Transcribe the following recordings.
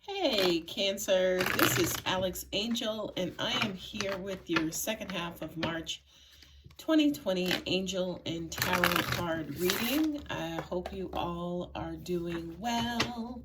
Hey Cancer, this is Alex Angel and I am here with your second half of March 2020 Angel and Tarot card reading. I hope you all are doing well.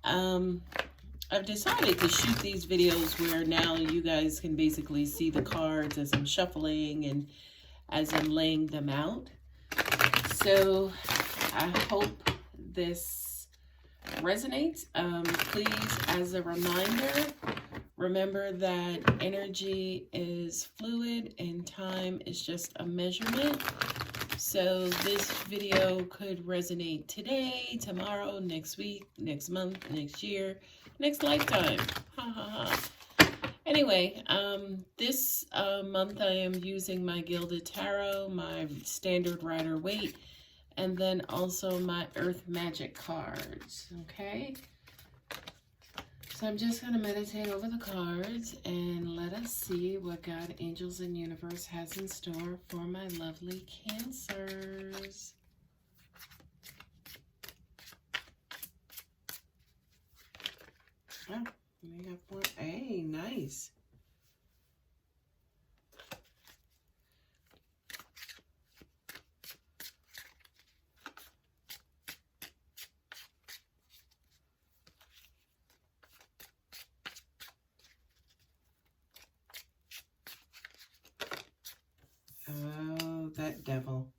I've decided to shoot these videos where now you guys can basically see the cards as I'm shuffling and as I'm laying them out. So I hope this resonates. Please, as a reminder, remember that energy is fluid and time is just a measurement. So this video could resonate today, tomorrow, next week, next month, next year, next lifetime. Ha ha ha. Anyway, this month I am using my Gilded Tarot, my standard Rider Waite, and then also my Earth Magic cards, okay? So I'm just going to meditate over the cards and let us see what God, angels, and universe has in store for my lovely Cancers. Oh, we got four. Hey, nice. Oh, that devil.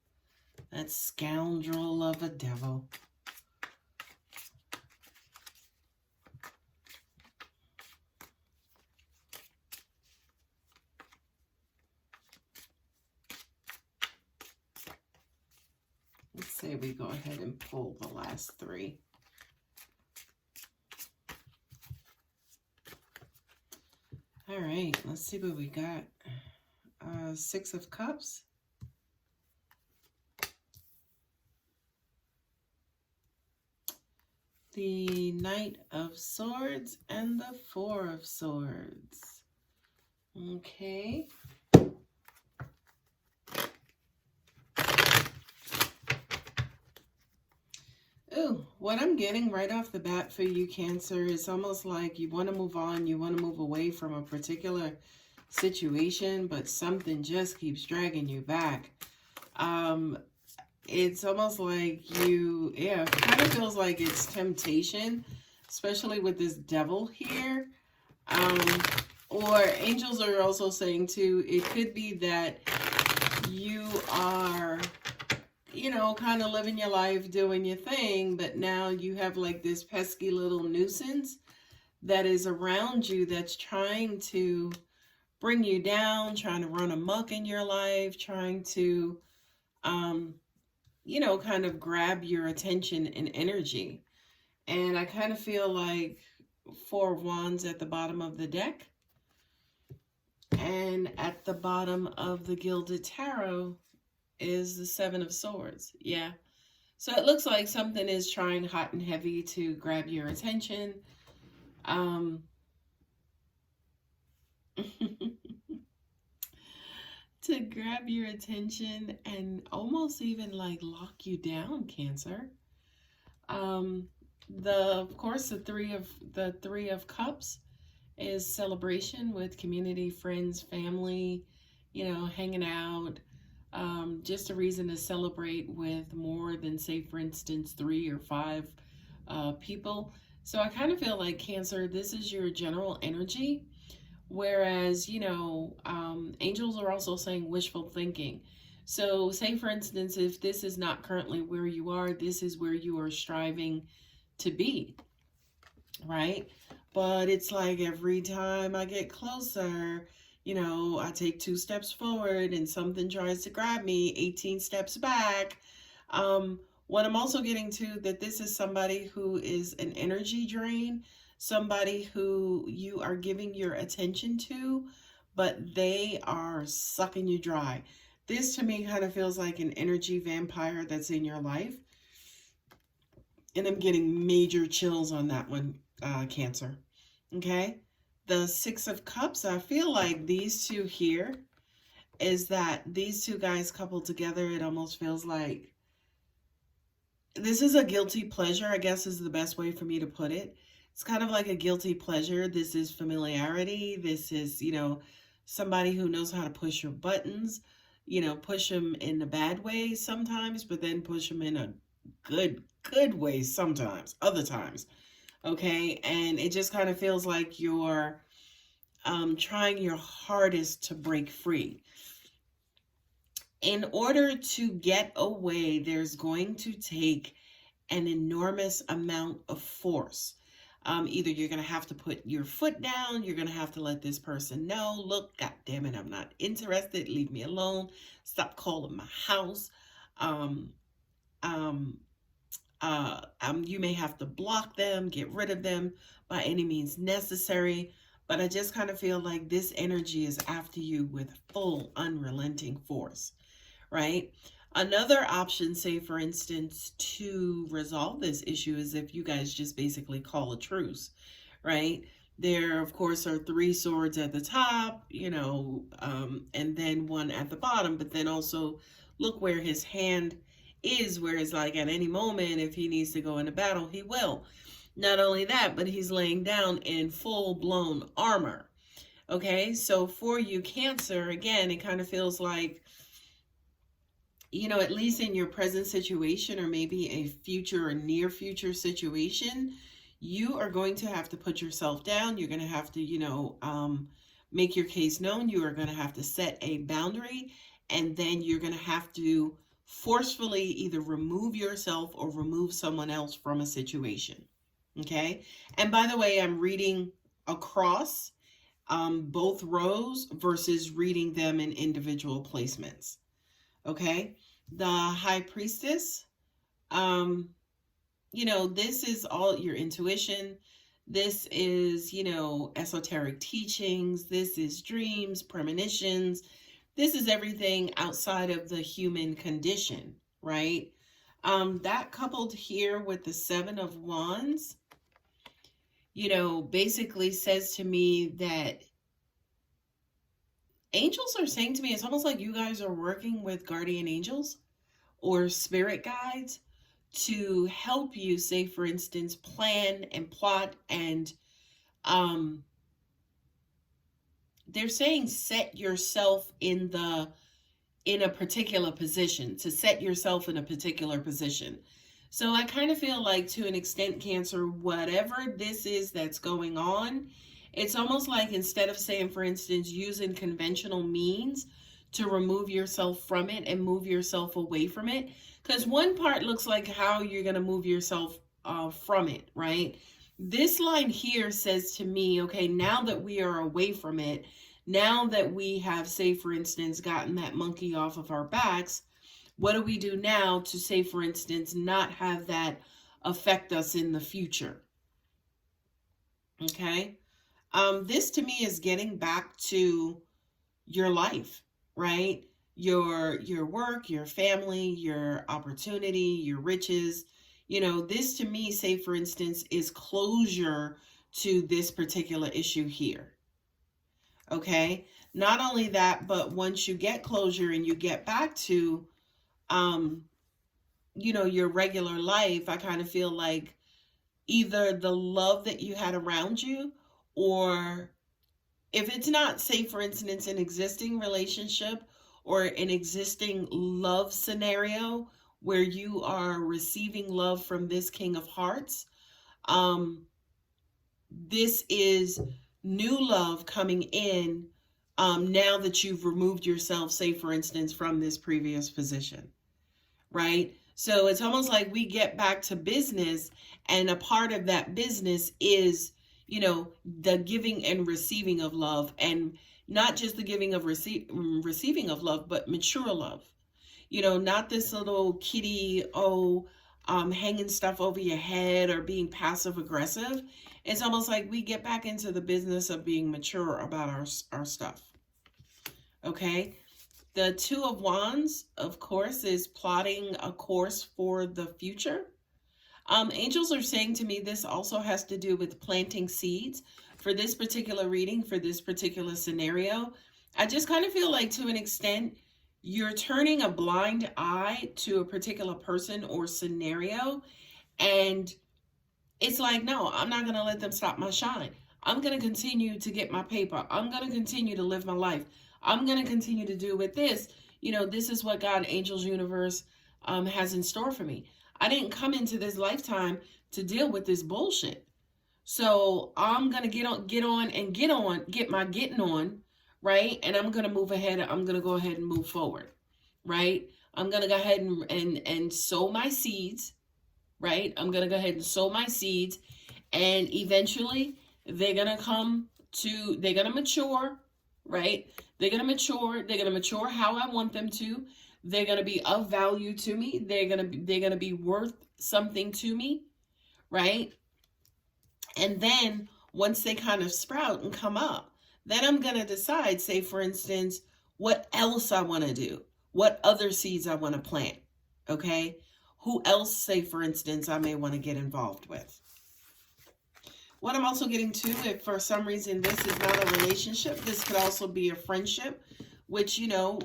That scoundrel of a devil. Let's say we go ahead and pull the last three. All right, let's see what we got. Six of Cups. The Knight of Swords and the Four of Swords. Okay. Ooh, what I'm getting right off the bat for you, Cancer, is almost like you want to move on, you want to move away from a particular situation, but something just keeps dragging you back. It's almost like it kind of feels like it's temptation, especially with this devil here. Or angels are also saying too, it could be that you are, you know, kind of living your life, doing your thing, but now you have like this pesky little nuisance that is around you that's trying to bring you down, trying to run amok in your life, trying to, you know, kind of grab your attention and energy. And I kind of feel like Four of Wands at the bottom of the deck. And at the bottom of the Gilded Tarot is the Seven of Swords. Yeah. So it looks like something is trying hot and heavy to grab your attention. To grab your attention and almost even like lock you down, Cancer. Of course, the three of Cups is celebration with community, friends, family, you know, hanging out. Just a reason to celebrate with more than, say, for instance, 3 or 5 people. So I kind of feel like, Cancer, this is your general energy. Whereas, you know, angels are also saying wishful thinking. So say, for instance, if this is not currently where you are, this is where you are striving to be, right? But it's like every time I get closer, you know, I take 2 steps forward and something tries to grab me 18 steps back. What I'm also getting to, that this is somebody who is an energy drain, somebody who you are giving your attention to, but they are sucking you dry. This to me kind of feels like an energy vampire that's in your life. And I'm getting major chills on that one, Cancer. Okay? The Six of Cups, I feel like these two here is that these two guys coupled together, it almost feels like this is a guilty pleasure, I guess is the best way for me to put it. It's kind of like a guilty pleasure. This is familiarity. This is, somebody who knows how to push your buttons, push them in a bad way sometimes, but then push them in a good way sometimes, other times. Okay. And it just kind of feels like you're trying your hardest to break free. In order to get away, there's going to take an enormous amount of force. Either you're going to have to put your foot down, you're going to have to let this person know, look, God damn it, I'm not interested, leave me alone, stop calling my house. You may have to block them, get rid of them by any means necessary, but I just kind of feel like this energy is after you with full, unrelenting force, right? Another option, say for instance, to resolve this issue is if you guys just basically call a truce, right? There, of course, are 3 swords at the top, and then 1 at the bottom, but then also look where his hand is, where it's like at any moment, if he needs to go into battle, he will. Not only that, but he's laying down in full-blown armor. Okay, so for you, Cancer, again, it kind of feels like, at least in your present situation or maybe a future or near future situation, you are going to have to put yourself down. You're going to have to, make your case known. You are going to have to set a boundary, and then you're going to have to forcefully either remove yourself or remove someone else from a situation. Okay. And by the way, I'm reading across both rows versus reading them in individual placements. Okay. The High Priestess, this is all your intuition. This is, esoteric teachings. This is dreams, premonitions. This is everything outside of the human condition, right? That coupled here with the 7 of Wands, basically says to me that angels are saying to me, it's almost like you guys are working with guardian angels or spirit guides to help you, say, for instance, plan and plot. And they're saying set yourself in a particular position, to set yourself in a particular position. So I kind of feel like, to an extent, Cancer, whatever this is that's going on, it's almost like instead of saying, for instance, using conventional means to remove yourself from it and move yourself away from it, because one part looks like how you're going to move yourself from it, right? This line here says to me, okay, now that we are away from it, now that we have, say, for instance, gotten that monkey off of our backs, what do we do now to, say, for instance, not have that affect us in the future? Okay. This to me is getting back to your life, right? Your work, your family, your opportunity, your riches. This to me, say, for instance, is closure to this particular issue here. Okay. Not only that, but once you get closure and you get back to your regular life, I kind of feel like either the love that you had around you, or if it's not, say, for instance, an existing relationship or an existing love scenario where you are receiving love from this King of Hearts, this is new love coming in now that you've removed yourself, say, for instance, from this previous position. Right? So it's almost like we get back to business, and a part of that business is, the giving and receiving of love, and not just the giving of receiving of love, but mature love. Not this little kitty, hanging stuff over your head or being passive aggressive. It's almost like we get back into the business of being mature about our stuff. Okay. The 2 of Wands, of course, is plotting a course for the future. Angels are saying to me this also has to do with planting seeds. For this particular reading, for this particular scenario, I just kind of feel like, to an extent, you're turning a blind eye to a particular person or scenario, and it's like, no, I'm not going to let them stop my shine. I'm going to continue to get my paper. I'm going to continue to live my life. I'm going to continue to do with this. You know, this is what God, angels, universe has in store for me. I didn't come into this lifetime to deal with this bullshit. So I'm going to get my getting on, right? And I'm going to move ahead. I'm going to go ahead and move forward, right? I'm going to go ahead and sow my seeds, right? I'm going to go ahead and sow my seeds, and eventually they're going to mature, right? They're going to mature how I want them to. They're going to be of value to me. They're going to be worth something to me, right? And then once they kind of sprout and come up, then I'm going to decide, say, for instance, what else I want to do, what other seeds I want to plant, okay? Who else, say, for instance, I may want to get involved with. What I'm also getting to, if for some reason this is not a relationship, this could also be a friendship, which, you know,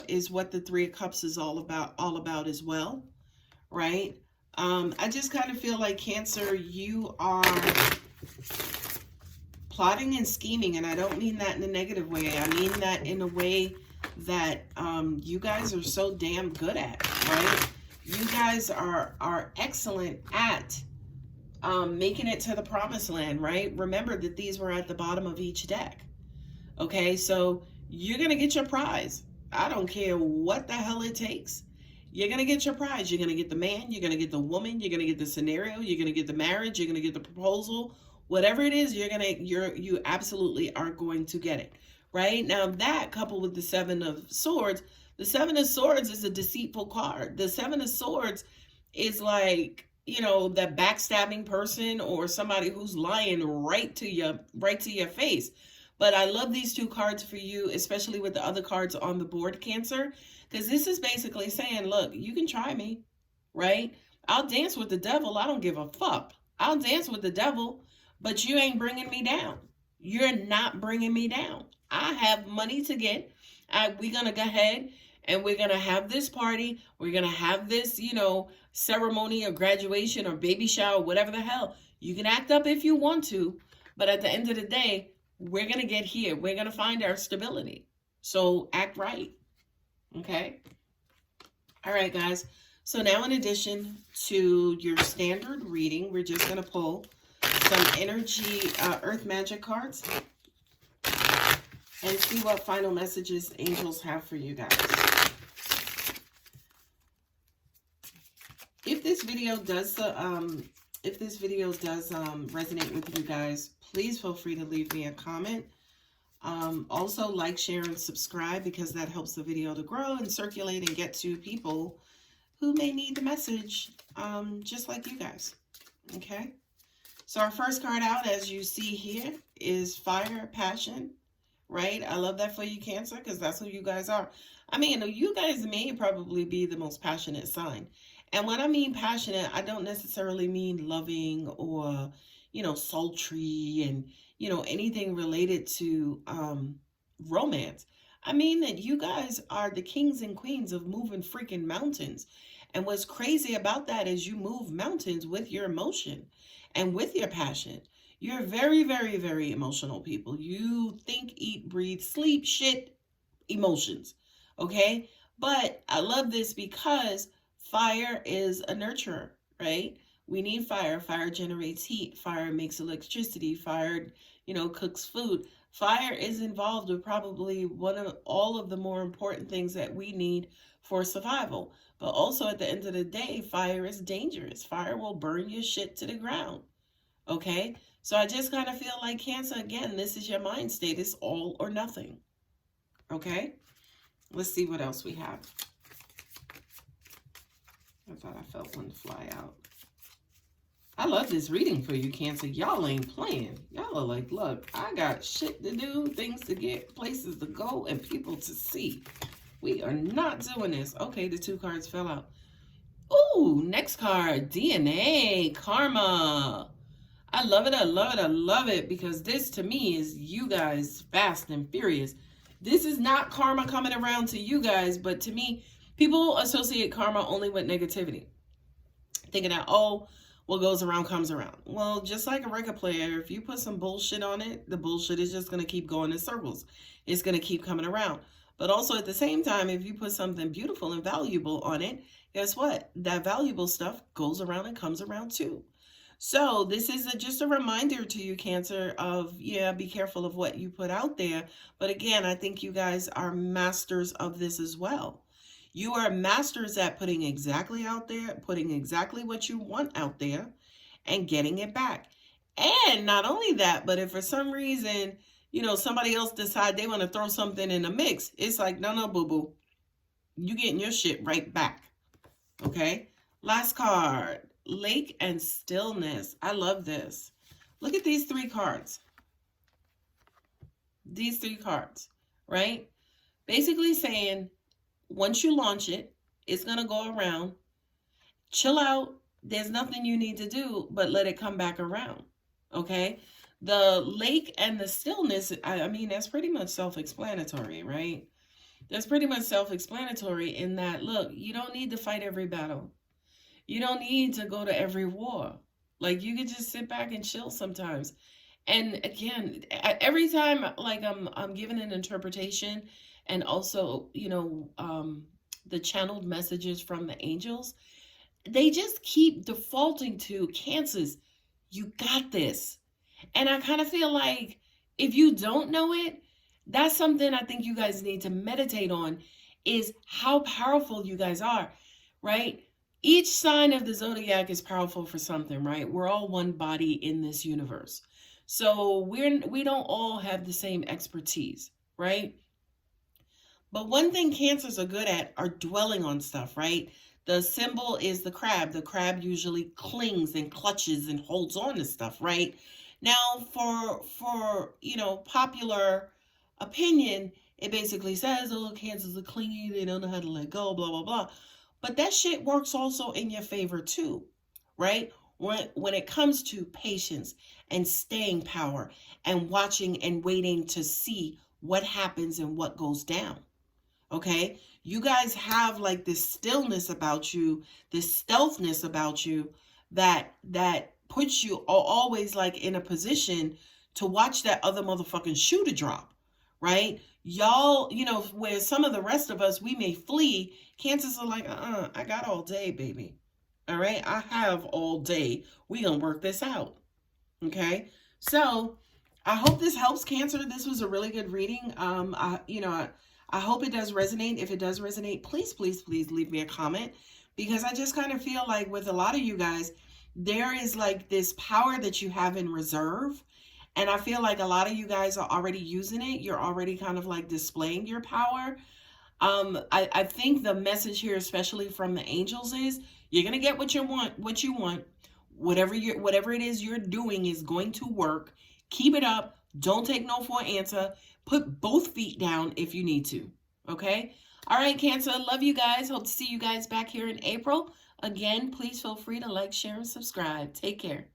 is what the Three of Cups is all about as well, right? I just kind of feel like, Cancer, you are plotting and scheming, and I don't mean that in a negative way. I mean that in a way that you guys are so damn good at, right? You guys are excellent at making it to the promised land, right? Remember that these were at the bottom of each deck. Okay, so you're going to get your prize. I don't care what the hell it takes. You're going to get your prize. You're going to get the man. You're going to get the woman. You're going to get the scenario. You're going to get the marriage. You're going to get the proposal. Whatever it is, you absolutely are going to get it, right? Now that coupled with the Seven of Swords, the Seven of Swords is a deceitful card. The Seven of Swords is like, you know, that backstabbing person or somebody who's lying right to your face. But I love these two cards for you, especially with the other cards on the board, Cancer, because this is basically saying, look, you can try me, right? I'll dance with the devil. I don't give a fuck. I'll dance with the devil, but you ain't bringing me down. You're not bringing me down. I have money to get. We're going to go ahead and we're going to have this party. We're going to have this, you know, ceremony or graduation or baby shower, whatever the hell. You can act up if you want to, but at the end of the day, we're going to get here. We're going to find our stability. So act right. Okay. All right, guys. So now in addition to your standard reading, we're just going to pull some energy earth magic cards and see what final messages angels have for you guys. If this video does resonate with you guys, please feel free to leave me a comment. Also, like, share, and subscribe, because that helps the video to grow and circulate and get to people who may need the message, just like you guys. Okay? So our first card out, as you see here, is Fire, Passion, right? I love that for you, Cancer, because that's who you guys are. I mean, you guys may probably be the most passionate sign. And when I mean passionate, I don't necessarily mean loving or, you know, sultry and, you know, anything related to romance. I mean that you guys are the kings and queens of moving freaking mountains. And what's crazy about that is you move mountains with your emotion and with your passion. You're very, very, very emotional people. You think, eat, breathe, sleep, shit, emotions. Okay? But I love this because fire is a nurturer, right? We need fire. Fire generates heat. Fire makes electricity. Fire, you know, cooks food. Fire is involved with probably one of all of the more important things that we need for survival. But also at the end of the day, fire is dangerous. Fire will burn your shit to the ground. Okay? So I just kind of feel like, Cancer, again, this is your mind state. It's all or nothing. Okay? Let's see what else we have. I thought I felt one fly out. I love this reading for you, Cancer. Y'all ain't playing. Y'all are like, look, I got shit to do, things to get, places to go, and people to see. We are not doing this. Okay, the two cards fell out. Ooh, next card, DNA, Karma. I love it, I love it, I love it, because this to me is you guys fast and furious. This is not karma coming around to you guys, but to me, people associate karma only with negativity. Thinking that, oh, what goes around comes around. Well, just like a record player, if you put some bullshit on it, the bullshit is just going to keep going in circles. It's going to keep coming around. But also at the same time, if you put something beautiful and valuable on it, guess what? That valuable stuff goes around and comes around too. So this is just a reminder to you, Cancer, of, yeah, be careful of what you put out there. But again, I think you guys are masters of this as well. You are masters at putting exactly out there, putting exactly what you want out there and getting it back. And not only that, but if for some reason, you know, somebody else decide they want to throw something in the mix, it's like, no, boo-boo. You getting your shit right back. Okay? Last card, Lake and Stillness. I love this. Look at these 3 cards. These 3 cards, right? Basically saying, once you launch it, it's going to go around. Chill out. There's nothing you need to do, but let it come back around. Okay? The lake and the stillness, I mean, that's pretty much self-explanatory, right? That's pretty much self-explanatory in that, look, you don't need to fight every battle. You don't need to go to every war. Like, you could just sit back and chill sometimes. And again, every time, like, I'm given an interpretation, and also, you know, the channeled messages from the angels, they just keep defaulting to Cancers. You got this. And I kind of feel like if you don't know it, that's something I think you guys need to meditate on, is how powerful you guys are, right? Each sign of the zodiac is powerful for something, right? We're all one body in this universe. So we don't all have the same expertise, right? But one thing Cancers are good at are dwelling on stuff, right? The symbol is the crab. The crab usually clings and clutches and holds on to stuff, right? Now, for you know, popular opinion, it basically says, oh, Cancers are clingy, they don't know how to let go, blah, blah, blah. But that shit works also in your favor too, right? When it comes to patience and staying power and watching and waiting to see what happens and what goes down. Okay, you guys have like this stillness about you, this stealthness about you that puts you always like in a position to watch that other motherfucking shoe to drop, right? Y'all, you know, where some of the rest of us, we may flee, Cancers are like, I got all day, baby. All right, I have all day. We gonna work this out. Okay, so I hope this helps, Cancer. This was a really good reading. I hope it does resonate. If it does resonate, please, please, please leave me a comment, because I just kind of feel like with a lot of you guys, there is like this power that you have in reserve. And I feel like a lot of you guys are already using it. You're already kind of like displaying your power. I think the message here, especially from the angels, is you're going to get what you want. Whatever it is you're doing is going to work. Keep it up. Don't take no for an answer. Put both feet down if you need to. Okay? All right, Cancer. Love you guys. Hope to see you guys back here in April. Again, please feel free to like, share, and subscribe. Take care.